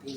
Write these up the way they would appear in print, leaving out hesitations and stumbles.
3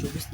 24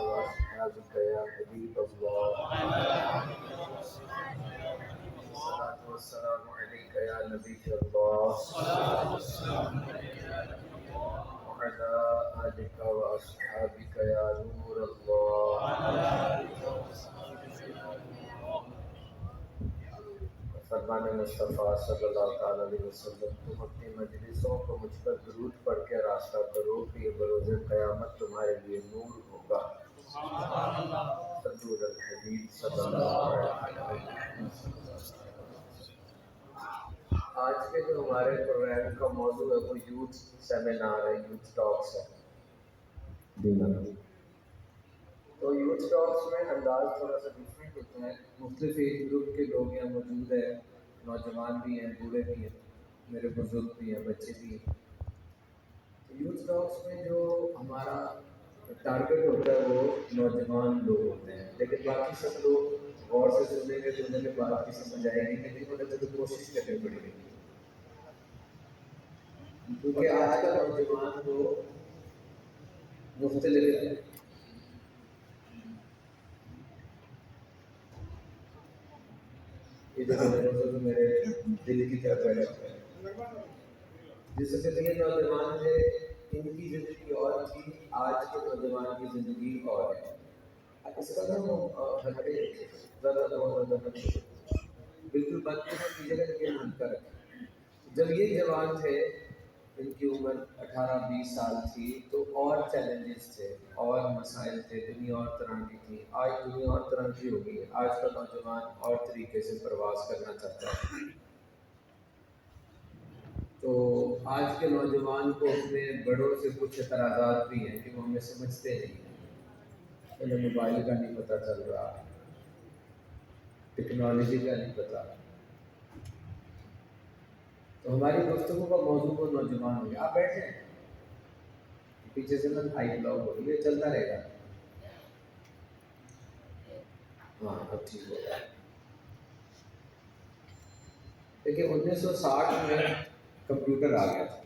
وأصحابك يا حبيب الله والصلاة والسلام عليك يا نبي الله وعلى آلك وأصحابك يا نور الله فرمان مصطفیٰ صلی اللہ تعالیٰ علیہ وسلم، تم اپنی مجلسوں کو مجھ پر درود پڑھ کے راستہ کرو کہ یہ بروز قیامت تمہارے لیے نور ہوگا۔ صلو علی الحبیب صلی اللہ علیہ وسلم۔ آج کے جو ہمارے پروگرام کا موضوع ہے وہ یوتھ سیمینار ہے، یوتھ ٹاکس ہے۔ تو یوتھ ٹاکس میں انداز تھوڑا سا ڈفرینٹ ہوتا ہے، مختلف ایج گروپ کے لوگ یہاں موجود ہیں، نوجوان بھی ہیں، بوڑھے بھی ہیں، میرے بزرگ بھی ہیں، بچے بھی ہیں۔ یوتھ ٹاکس میں جو ہمارا ٹارگیٹ ہوتا ہے وہ نوجوان لوگ ہوتے ہیں، لیکن باقی سب لوگ غور سے سنیں گے تو انہیں بات کی سمجھ آئے گی، لیکن انہیں تو کوشش کرنی پڑے گی، کیونکہ آج کا نوجوان تو مختلف ہے۔ یہ جو میرے دل کی طرف بیٹھا ہے، جس سے یہ نوجوان تھے ان کی زندگی اور تھی، آج کے نوجوان کی زندگی اور ہے۔ اس کا نام ہٹے زیادہ بہت زیادہ بالکل بند نہیں کیجیے گا، لیکن ہلکا رکھیں۔ جب یہ جوان تھے، ان کی عمر 18-20 سال تھی، تو اور چیلنجز تھے اور مسائل تھے، دنیا اور طرح کی تھی۔ آج دنیا اور طرح کی ہو گئی ہے، آج کا نوجوان اور طریقے سے پرواز کرنا چاہتا ہے۔ تو آج کے نوجوان کو اپنے بڑوں سے کچھ اعتراضات بھی ہیں کہ وہ ہمیں سمجھتے نہیں ہیں، انہیں موبائل کا نہیں پتہ چل رہا، ٹیکنالوجی کا نہیں پتہ۔ تو ہماری گفتگو کا موضوع کو نوجوان ہو گیا۔ آپ بیٹھیں، پیچھے سے نا آئی بلاک ہو رہی ہے, چلتا رہے گا. ہاں اب ٹھیک ہو گیا. دیکھیے 1960 میں کمپیوٹر آ گیا تھا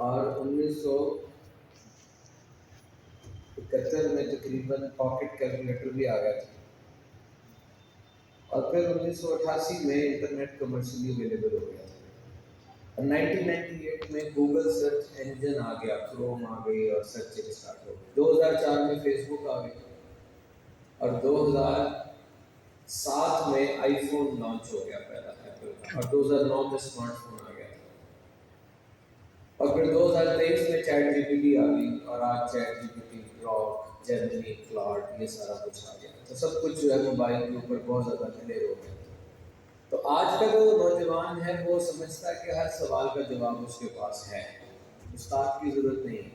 اور 1971 میں تقریباً پاکٹ کیلکولیٹر بھی آ گیا تھا, اور پھر 1988 میں انٹرنیٹ کمرشلی اویلیبل ہو گیا تھا, اور 1998 میں گوگل سرچ انجن آ گیا, کروم آ گئی اور سرچنگ اسٹارٹ ہو گئی. 2004 میں فیس بک آ گئی, اور 2007 میں آئی فون لانچ ہو گیا پہلا ایپل کا, اور 2009 میں اسمارٹ فون آ گیا, اور پھر 2023 میں چیٹ جی پی ٹی آ گئی, اور آج ChatGPT, Grok, Gemini, Claude, یہ سارا کچھ آ گیا. تو سب کچھ جو ہے موبائل کے اوپر بہت زیادہ کلیئر ہو گیا. تو آج کا جو نوجوان ہے وہ سمجھتا ہے کہ ہر سوال کا جواب اس کے پاس ہے, استاد کی ضرورت نہیں ہے.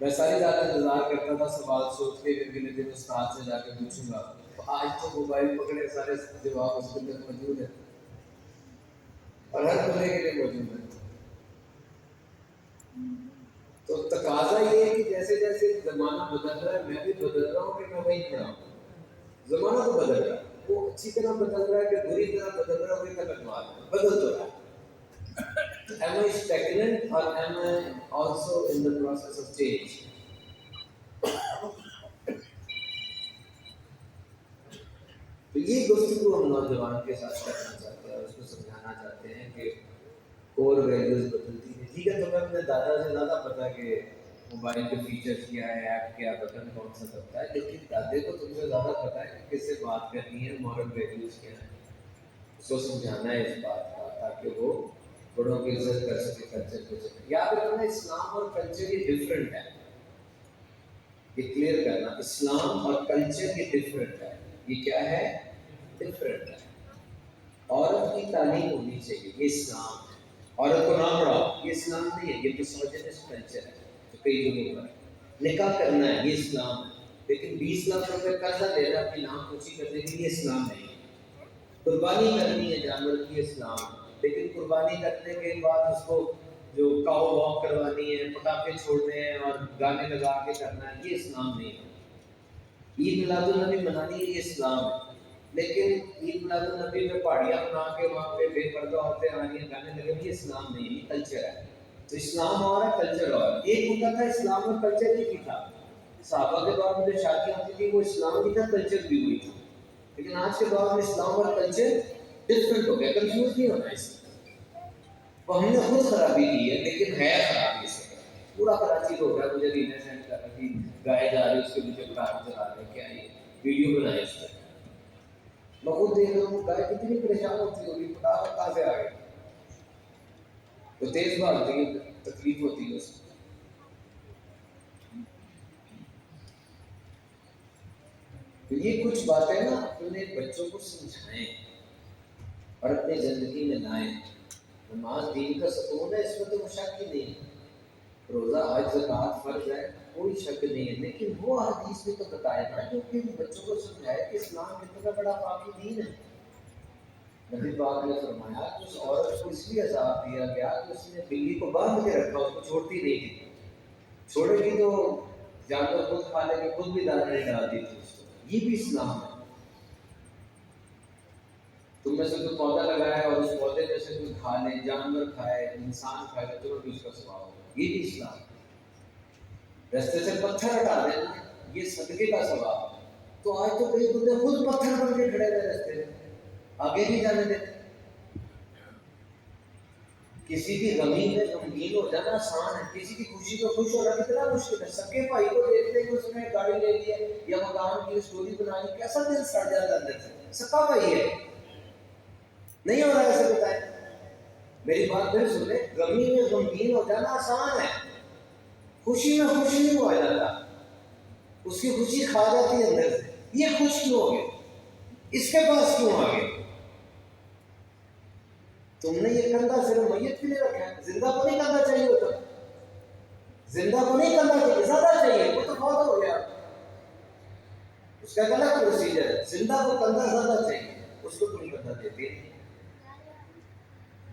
میں ساری رات انتظار کرتا تھا سوال سوچ کے کہ اگلے دن استاد سے جا کے پوچھوں گا, تو آج تو موبائل پکڑے سارے جواب اس کے اندر موجود ہیں, اور ہر بندے کے لیے موجود ہے. تو تقاضا یہ ہے کہ جیسے جیسے زمانہ بدل رہا ہے میں بھی بدل رہا ہوں کہ میں وہیں کھڑا ہوں. زمانہ تو بدل رہا ہے, وہ اچھی طرح بدل رہا ہے کہ بری طرح بدل رہا ہے, وہی تک بدل تو رہا ہے. Am I stagnant or am I also in the process of change? تو یہ گفتگو ہم نوجوان کے ساتھ کرنا چاہتے ہیں اور اس کو سمجھانا چاہتے ہیں کہ کور ویلیوز بدلتی ہیں. ٹھیک ہے, تمہیں اپنے دادا سے زیادہ پتا کہ موبائل کے فیچرز کیا ہے, ایپ کیا, بٹن کون سا دبتا ہے, لیکن دادے کو تم سے زیادہ پتا ہے کہ کس سے بات کرنی ہے, مورل ویلیوز کیا ہے. اس کو سمجھانا ہے اس بات کا تاکہ وہ بڑوں کی عزت کر سکے, کلچر کو سکے. یاد رکھنا اسلام اور کلچر یہ ڈفرینٹ ہے, یہ کلیئر کرنا, اسلام اور کلچر یہ ڈفرینٹ ہے. یہ کیا ہے؟ ڈفرینٹ ہے. عورت کی تعلیم ہونی چاہیے, یہ اسلام ہے. عورت کو نہ پڑھاؤ, یہ اسلام نہیں ہے, یہ مسوجنسٹ کلچر ہے جو کئی جگہوں پر. نکاح کرنا ہے, یہ اسلام ہے, لیکن 20 لاکھ روپے قرضہ لینا اپنی نام کچی کرنے کے لیے اسلام نہیں ہے. قربانی کرنی ہے جانور کی, اسلام ہے, لیکن قربانی کرنے کے بعد اس کو جو کاؤ واک کروانی ہے, پٹاخے چھوڑنے ہیں اور گانے لگا کے کرنا ہے, یہ اسلام نہیں ہے. عید میلاد النبی منانی ہے, یہ اسلام ہے, لیکن عید میلاد النبی میں پہاڑیاں بنا کے وہاں پہ بے پردہ عورتیں آ رہی ہیں, گانے لگے, یہ اسلام نہیں, یہ کلچر ہے. تو اسلام اور ہے, کلچر اور ہے. ایک ہوتا تھا اسلام اور کلچر ہی تھا. صحابہ کے دور میں جو شادیاں ہوتی تھی وہ اسلام بھی تھا, کلچر بھی ہوئی تھی. لیکن آج کے دور میں اسلام اور کلچر ڈفرینٹ ہو گیا. کنفیوز نہیں ہونا اس میں. وہ ہم نے خود خرابی کی ہے, لیکن ہے خرابی اس میں. پورا کراچی ہو گیا, مجھے ریلے سینڈ کر رہی تھی, گائے جا رہی اس کے پیچھے پٹاخے چلا رہے, کیا یہ ویڈیو بنائے اس میں. میں خود دیکھ رہا ہوں گائے کتنی پریشان ہوتی ہوگی, پٹاخہ کہاں سے آ گئے. تو تیز بھاگتی ہے, تکلیف ہوتی ہے اس میں. تو یہ کچھ باتیں نا اپنے بچوں کو سمجھائیں اور اپنی زندگی میں لائیں. نماز دین کا ستون ہے, اس میں تو شک ہی نہیں. روزہ حج زکوٰۃ فرض ہے, کوئی شک نہیں ہے, لیکن وہ حدیث بھی تو بتائے نا جو کہ بچوں کو سمجھائے کہ اسلام کتنا بڑا پاکی دین ہے. نبی پاک نے فرمایا کہ اس عورت کو اس لیے عذاب دیا گیا کہ اس نے بلی کو باندھ کے رکھا, اس کو چھوڑتی نہیں تھی. چھوڑے گی تو جانور خود کھا لے گی, خود بھی دانے نہیں ڈالتی تھی اس کو. یہ بھی اسلام ہے. تم میں سے کوئی پودا لگائے اور اس پودے میں سے کوئی کھا لے, جانور کھائے, انسان کھائے, تو تمہیں بھی اس کا ثواب ہوگا. یہ بھی اسلام ہے. رستے سے پتھر ہٹا دینا, یہ صدقے کا ثواب ہے. تو آج تو کئی بندے خود پتھر بن کے کھڑے ہوئے رستے میں, آگے نہیں جانے دیتے. کسی کی غمی میں غمگین ہو جانا آسان ہے, کسی کی خوشی میں خوش ہونا کتنا مشکل ہے. سکے بھائی کو دیکھتے کہ اس نے گاڑی لے لی ہے یا مکان کی اسٹوری بنا لی, کیسا دل سڑ جاتا اندر سے. سکا بھائی ہے, نہیں ہو رہا ایسے بتائیں. میری بات پھر سن لیں, غمی میں غمگین ہو جانا آسان ہے, خوشی میں خوش نہیں ہوا جاتا. اس کی خوشی کھا جاتی ہے اندر سے. یہ خوش کیوں ہو گئے, اس کے پاس کیوں آ گئے. تم نے یہ کندھا صرف میت کے لیے رکھا ہے, زندہ کو نہیں کندھا چاہیے ہوتا. زندہ کو نہیں کندھا چاہیے, زیادہ چاہیے, وہ تو بہت ہو گیا. اس کا غلط پروسیجر ہے. زندہ کو کندھا زیادہ چاہیے, اس کو کوئی کندھا دیتے.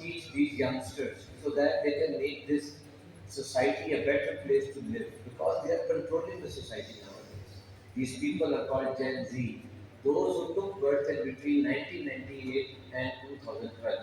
teach these youngsters so that they can make this society a better place to live, because they are controlling the society nowadays. These people are called Gen Z, those who took birth in between 1998 and 2012,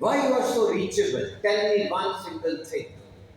Why you are so reachable? Tell me one single thing.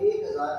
1000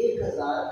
1000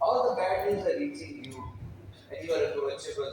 All the bad news are reaching you and you are approachable,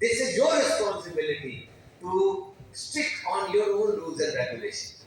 This is your responsibility to stick on your own rules and regulations.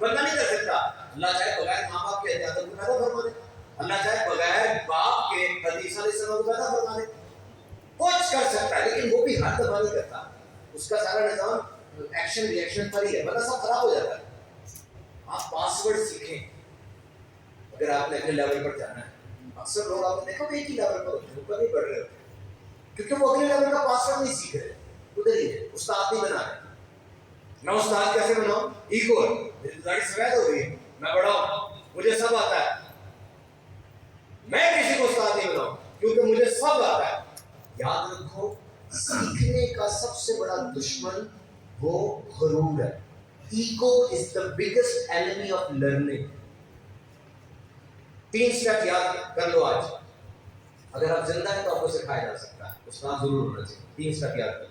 بندہ نہیں کر سکتا. اللہ چاہے بغیر ماں باپ کے اجازت کو پیدا فرما دے، اللہ چاہے بغیر باپ کے حدیث علیہ السلام کو پیدا فرما دے، کچھ کر سکتا ہے، لیکن وہ بھی ہر دفعہ نہیں کرتا. اس کا سارا نظام ایکشن ری ایکشن پر ہی ہے، بندہ سب خراب ہو جاتا ہے. آپ پاسورڈ سیکھیں اگر آپ نے اگلے لیول پر جانا ہے. اکثر لوگ آپ نے دیکھا ایک ہی لیول پر ہوتے ہیں، اوپر نہیں بڑھ رہے ہوتے کیونکہ وہ اگلے لیول کا پاسورڈ نہیں سیکھ رہے، ادھر ہی ہے، استاد نہیں بنا رہے. میں استاد کیسے بناؤں؟ ایگو ہے، میری داڑھی سفید ہو گئی ہے، میں بڑا ہوں، مجھے سب آتا ہے. میں کسی کو استاد نہیں بناؤں کیونکہ مجھے سب آتا ہے. یاد رکھو سیکھنے کا سب سے بڑا دشمن وہ غرور ہے. Ego is the biggest enemy of learning. 3 step یاد کر لو آج. اگر آپ زندہ ہیں تو آپ کو سکھایا جا سکتا ہے، استاد ضرور ہونا چاہیے. 3 سٹیپ یاد کر لو.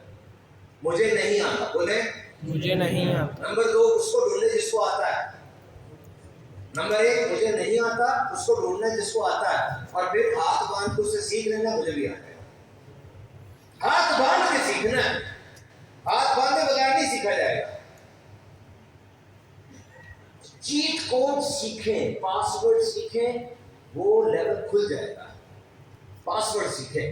مجھے نہیں آتا، بولے مجھے نہیں آتا. نمبر 2 اس کو ڈھونڈے جس کو آتا ہے. نمبر 1 مجھے نہیں آتا، اس کو ڈھونڈنا جس کو آتا ہے، اور پھر ہاتھ باندھ کے اسے سیکھ لینا. مجھے بھی آتا ہے، ہاتھ باندھ کے سیکھنا ہے، ہاتھ باندھے بغیر نہیں سیکھا جائے گا. چیٹ کوڈ سیکھیں، پاسورڈ سیکھیں، وہ لیول کھل جائے گا. پاسورڈ سیکھیں.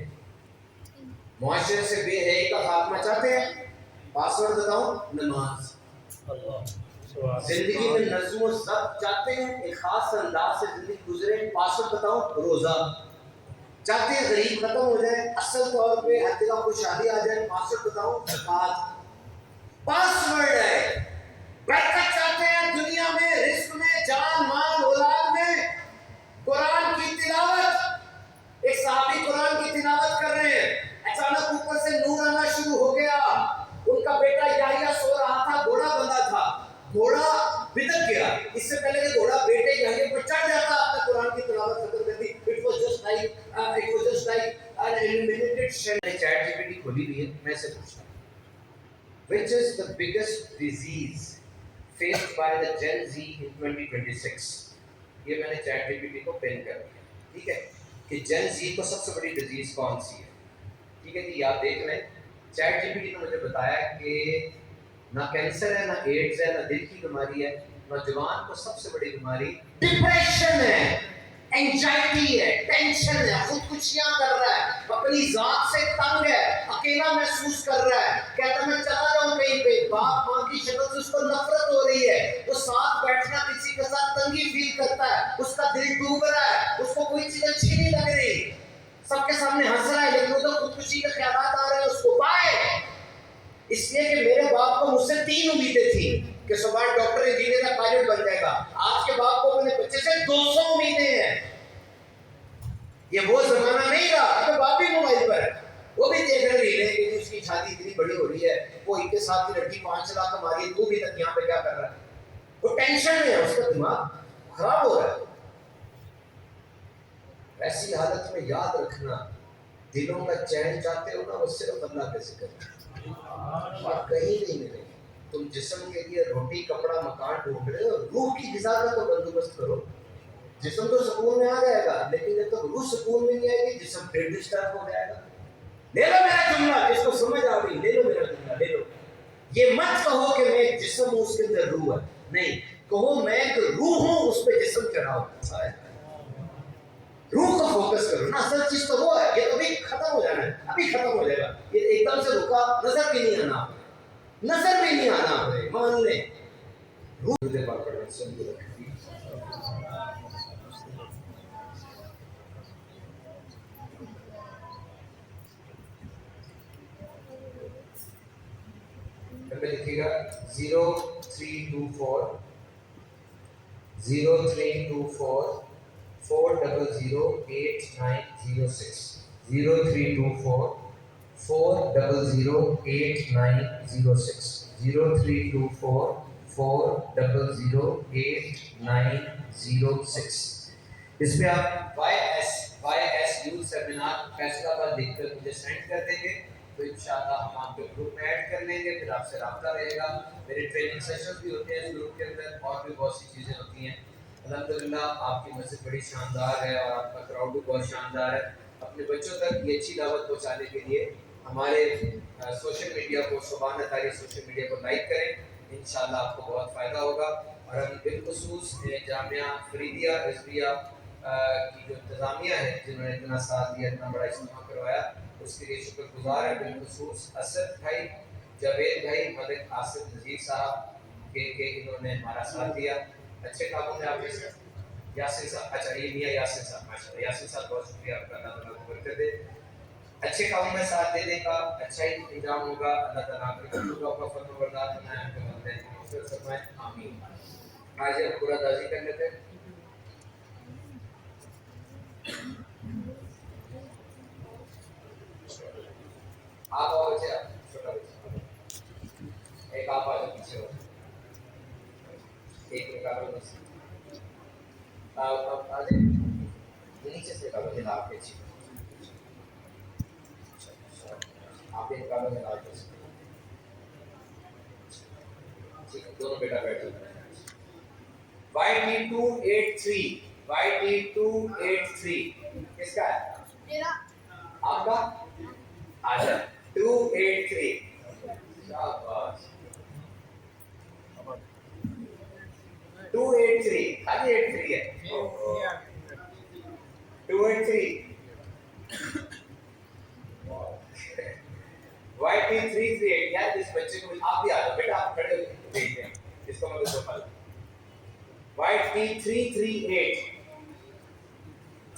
معاشرے سے بے حیائی کا خاتمہ چاہتے ہیں؟ پاسورڈ بتاؤں، نماز. زندگی میں نظم و ضبط چاہتے ہیں، ایک خاص انداز سے زندگی گزرے؟ پاسورڈ بتاؤں، روزہ. چاہتے ہیں غریب ختم ہو جائے، اصل طور پہ ہر جگہ خوشحالی آ جائے؟ پاسورڈ بتاؤں، زکات. پاسورڈ ہے. برکت چاہتے ہیں دنیا میں، رزق میں، جان مال اولاد میں؟ قرآن کی تلاوت. ایک صحابی قرآن کی تلاوت کر رہے ہیں، اچانک اوپر سے نور آنا شروع ہو گیا. ان کا بیٹا یحییٰ سو رہا تھا، گھوڑا بندھا تھا، گھوڑا بدک گیا. اس سے پہلے کہ گھوڑا بیٹے یحییٰ پر چڑھ جاتا، آپ نے قرآن کی تلاوت ختم کر دی. It was just like an illuminated shell. ChatGPT کھولی ہوئی ہے، میں سے پوچھتا ہوں which is the biggest disease faced by the Gen Z in 2026. یہ میں نے چیٹ جی پی ٹی کو پن کر دیا، ٹھیک ہے، کہ جن زی کو سب سے بڑی ڈیزیز کون سی ہے. ٹھیک ہے جی، آپ دیکھ لیں. چیٹ جی پی ٹی نے مجھے بتایا کہ نہ کینسر ہے، نہ ایڈز ہے، نہ دل کی بیماری ہے. نوجوان کو سب سے بڑی بیماری ڈپریشن ہے، اینگزائٹی ہے، ٹینشن ہے، خودکشیاں کر رہا ہے، اپنی ذات سے تنگ ہے، اکیلا محسوس کر رہا ہے. کہتا میں چلا جاؤں کہیں پہ، باپ ماں کی شکل سے اس کو نفرت ہو رہی ہے، وہ ساتھ بیٹھنا کسی کے ساتھ تنگی فیل کرتا ہے، اس کا دل ڈوب رہا ہے، اس کو کوئی چیز اچھی نہیں لگ رہی، سب کے سامنے ہنس رہا ہے، لیکن ادھر خودکشی کے خیالات آ رہے ہیں اس کو. پائے اس لیے کہ میرے باپ کو مجھ سے 3 امیدیں تھیں کہ صبح ڈاکٹر انجینئر یا پائلٹ بن جائے گا. آج کے باپ کو اپنے بچے سے 200 امیدیں ہیں. یہ وہ زمانہ نہیں رہا کہ باپ بھی موبائل پر ہے، وہ بھی دیکھ رہے ہیں کہ اس کی شادی اتنی بڑی ہو رہی ہے، وہ ان کے ساتھ کی لڑکی 5 لاکھ کما رہی ہے، تو بھی تک یہاں پہ کیا کر رہا ہے. وہ ٹینشن میں ہے، اس کا دماغ خراب ہو رہا ہے. ایسی حالت میں یاد رکھنا، دلوں کا چین چاہتے ہو نا، وہ صرف اللہ کے ذکر ہے اور کہیں نہیں ملے. تم جسم کے لیے روٹی کپڑا مکان ڈھونڈ رہے ہو، روح کی غذا کا تو بندوبست کرو. جسم تو سکون میں آ جائے گا، لیکن جب تک روح سکون میں نہیں آئے گی، جسم پھر ڈسٹرب ہو جائے گا. لے لو میرا جملہ، جس کو سمجھ آ گئی لے لو میرا جملہ، لے لو. یہ مت کہو کہ میں ایک جسم ہوں، اس کے اندر روح ہے. نہیں، کہو میں ایک روح ہوں، اس پہ جسم چڑھا ہوتا ہے. روح کو فوکس کرو نا، اصل چیز تو وہ ہے. یہ تو ابھی ختم ہو جانا ہے، ابھی ختم ہو جائے گا. یہ ایک دم سے رکا، نظر بھی نہیں آنا، نظر بھی نہیں آنا. مان لیں روح دے پاک پڑھنا سمجھ رکھیں. لکھیے گا 0324 0324 4008906 0324 4008906 0324 4008906. اس پہ آپ YS یوتھ سیمینار فیصلہ آباد لکھ کر مجھے سینڈ کر دیں گے تو انشاءاللہ ہم آپ کے گروپ میں ایڈ کر لیں گے، پھر آپ سے رابطہ رہے گا. میرے ٹریننگ سیشنز بھی ہوتے ہیں اس گروپ کے اندر، اور بھی بہت سی چیزیں ہوتی ہیں. الحمدللہ آپ کی مسجد بڑی شاندار ہے اور آپ کا کراؤڈ بھی بہت شاندار ہے. اپنے بچوں تک یہ اچھی دعوت پہنچانے کے لیے ہمارے سوشل میڈیا کو سبحان اللہ سوشل میڈیا کو لائک کریں، انشاءاللہ آپ کو بہت فائدہ ہوگا. اور ہم بالخصوص جامعہ فریدیہ رضویہ کی جو انتظامیہ ہے جنہوں نے اتنا ساتھ دیا، اتنا بڑا اجتماع کروایا، اس کے لیے شکر گزار ہے. بالخصوص اسد بھائی، جاوید بھائی، ملک آصف نذیر صاحب کہ انہوں نے ہمارا ساتھ دیا. اچھے کاموں میں آپ کے ساتھ یاسر صاحب، اچھا یہ میاں یاسر صاحب، ماشاء اللہ یاسر صاحب بہت شکریہ آپ کا، اللہ تعالیٰ کو برکت دے. اچھے کاموں میں ساتھ دینے کا اچھا ہی انجام ہوگا. اللہ تعالیٰ آپ کے لوگوں کا فرم بردار بنائے، آپ کے والدین کی مغفرت فرمائے، آمین. آج ہم پورا دازی کر لیتے ہیں. آپ اور بچے، آپ چھوٹا بچہ ایک آپ آ جاؤ پیچھے ہو، ایک نکالو بس. آپ آ جائیں نیچے سے نکالو جناب آپ کے چیز، آپ بھی نکالو جناب کے چیز. ٹھیک ہے دونوں بیٹا بیٹھو. YT283 YT283 کس کا ہے؟ میرا. آپ کا؟ آجا 283 شاباش. 283 خالی 83 ہے. 283 YT338 یار اس بچے کو آپ بھی آ جاؤ بیٹا، آپ کھڑے ہو دیکھتے ہیں اس کو. میں تو YT338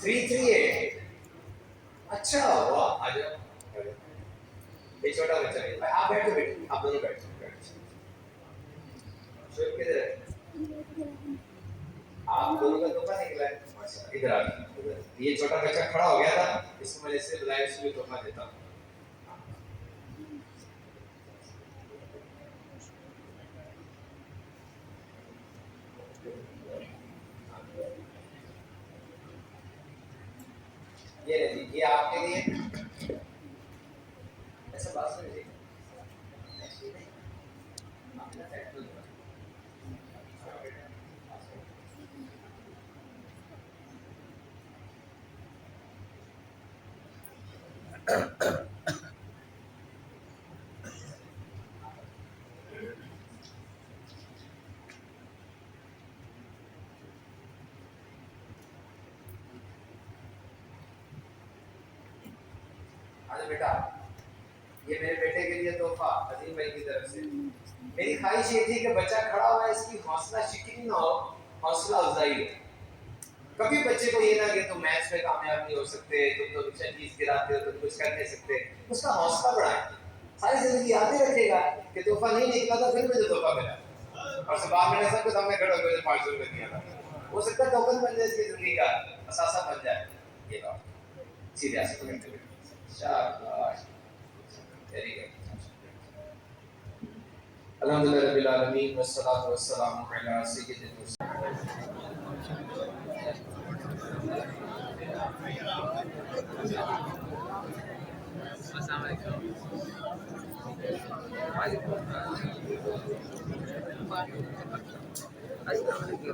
338 اچھا ہوا. آ جاؤ یہ چھوٹا بچہ ہے. آپ بیٹھو بیٹھو، آپ دونوں بیٹھو. شعیب کدھر ہے؟ آپ دونوں کا تحفہ نکلا ہے ماشاء اللہ. ادھر آ جاؤ. یہ چھوٹا بچہ کھڑا ہو گیا تھا، اس کو میں نے اس سے بلایا، اس کو بھی تحفہ دیتا ہوں. یہ رہی، یہ آپ کے لیے. ایسا بات سمجھے بیٹا. یہ میرے بیٹے کے لیے تحفہ عظیم بھائی کی طرف سے. میری خواہش یہ تھی کہ بچہ کھڑا ہوا ہے، اس کی حوصلہ شکنی نہ ہو، حوصلہ افزائی ہو. کبھی بچے کو یہ نہ کہ تم میتھس میں کامیاب نہیں ہو سکتے، تم تو اچھا چیز گراتے ہو، تم کچھ کر نہیں سکتے. اس کا حوصلہ بڑھائیں. ساری زندگی یاد ہی رکھے گا کہ تحفہ نہیں نکلا تھا، پھر مجھے تحفہ ملا، اور صبح میں نے سب کے سامنے کھڑا ہو کے 500 روپے دیا تھا. ہو سکتا ہے ٹوکن بن جائے اس کی زندگی کا، اثاثہ بن جائے. یہ بات سیدھے ایسے پکڑتے ہوئے شاباش. Very good. الحمدللہ رب العالمین والصلاة والسلام علی سید المرسلین. السلام علیکم. السلام علیکم.